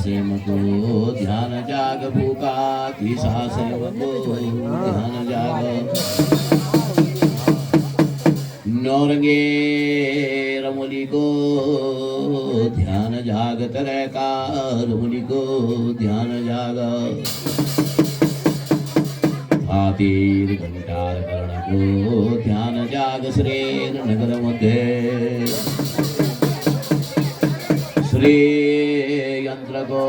same को ध्यान जाग भूखा तीसा सेम को ध्यान जाग नौरंगे रमुली को ध्यान जाग तरह का रमुली को ध्यान जाग हाथीर घंटार कर्ण को ध्यान जाग श्रेर नगर मध्य श्री यंत्र को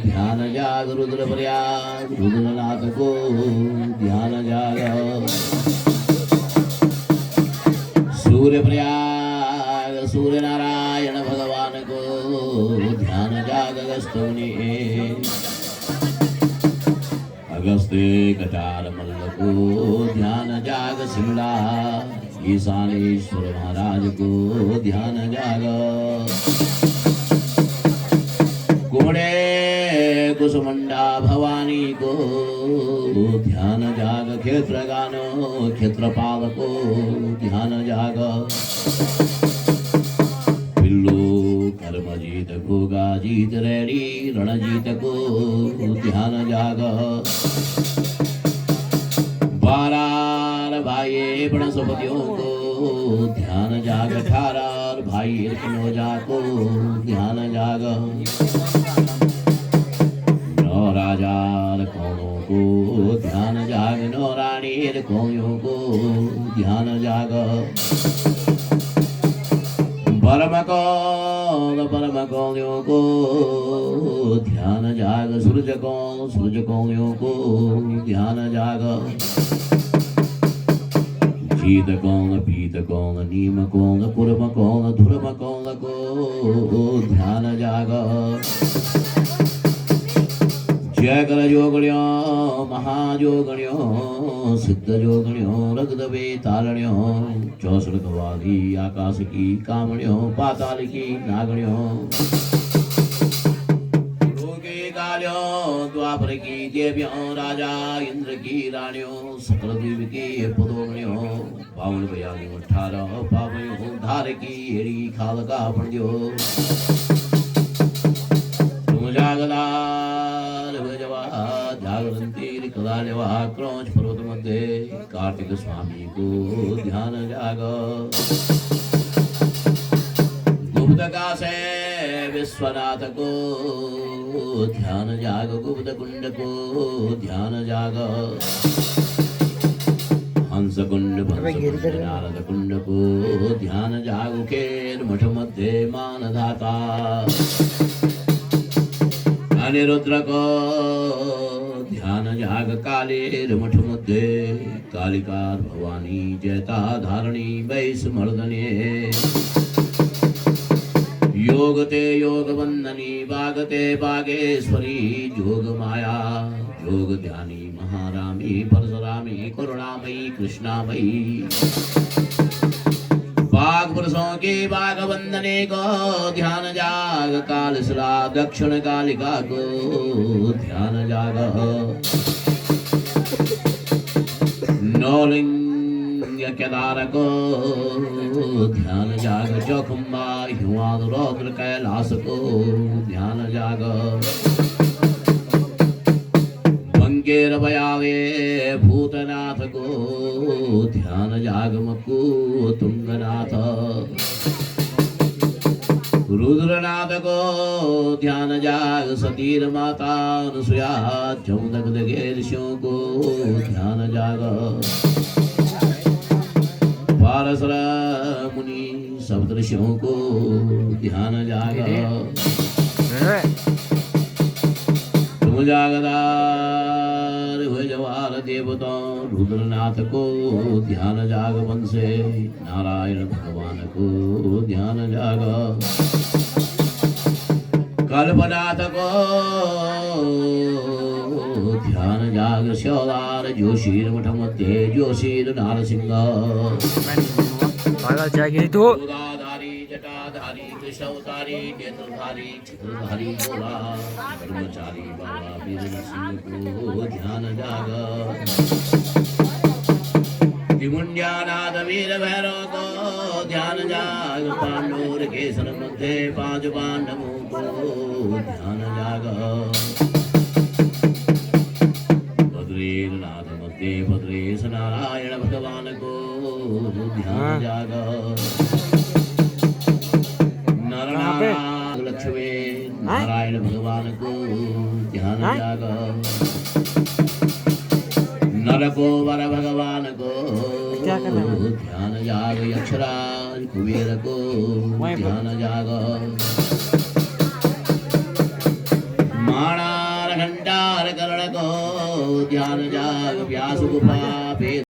ध्यान जाग रुद्र प्रयाग रुद्रनाथ को ध्यान जाग सूर्य प्रयाग सूर्य नारायण भगवान को ध्यान जाग अगस्त मुनि अगस्त्य कटार मल्ल को ध्यान जाग शिमला ईशानेश्वर महाराज को ध्यान जाग कुमड़े कुसुमंडा भवानी को ध्यान जाग क्षेत्रगानो क्षेत्रपाल को ध्यान जाग पिल्लू कर्मजीत गोगा जीत रैडी रणजीत को ध्यान जाग बारार भाई बनस्पतियों को ध्यान जाग ठारार भाई कनौजा को ध्यान जाग नौ राजार कौनों को ध्यान जाग नौ रानीर कौयों को ध्यान जाग परम कौयों को ध्यान जाग सूरज कौयों को ध्यान जाग जीत कौन पीत कौन नीम कौन पुरम कौन धुरम कौन को ध्यान जाग जय कर जोगण्यो महाजोगण्यो सिद्ध जोगण्यो रगदबे तारण्यो चौसठ वाली आकाश की कामण्यो पाताल की नागण्यो लोके काल्यो द्वापर की देव्यो राजा इंद्र की राण्यो सकल देव की पदोगण्यो पावन बयालियों 18 पावयो धार की हेड़ी खाल का पड़ियो तुम जागदार भजवा जागरंती कदालेवा क्रोच पर्वत मध्य कार्तिक स्वामी को ध्यान जाग गुप्तका से विश्वनाथ को ध्यान जाग गुप्त कुंड को ध्यान जाग हंस कुंड नारद कुंड को ध्यान जाग उकेर मठ मध्य मानधाता अनिरुद्र को ध्यान जाग कालेर मठ मध्य कालिकार भवानी जयता धारणी वैस मर्दने योगते योग वंदनी बागते बागेश्वरी जोग माया जोग ध्यानी महारामी परशुरामी करुणामयी कृष्णामयी बाघ पुरुषों के बाघ वंदने को ध्यान जाग कालसरा दक्षिण कालिका को ध्यान जाग नौलिंग केदार को ध्यान जाग चौखम्बा हिमाद रौद्र कैलाश को ध्यान जाग बंकेर बयावे भूतनाथ को ध्यान जाग मकू तुंगनाथ रुद्रनाथ को ध्यान जाग सतीर माता अनुसुया चौदक ऋषियों को ध्यान जाग पारसर मुनि सप्तऋषियों को ध्यान जाग तुम जागदार भजवार देवताओं रुद्रनाथ को ध्यान जाग वंशे नारायण भगवान को ध्यान जाग कल्पनाथ को ध्यान जाग श्योदार जोशीर मठ मध्य जोशीर नारसिंह धारी जटाधारी कृष्णधारी नेत्रधारी छत्रधारी बोला ब्रह्मचारी बाबा वीर सिंह को ध्यान जाग निमुंजानाथ वीर भैरव को ध्यान जाग पांडुर केसर मध्य पांच पांडवों को ध्यान जाग बद्रीनाथ मध्य बद्रेश नारायण भगवान को ध्यान जाग नर नारायण लक्ष्मी नारायण भगवान को ध्यान जाग नर को वर भगवान को ध्यान जाग यक्षराज कुबेर को ध्यान जाग माणार घंटार कर्ण को ध्यान जाग व्यास गुफा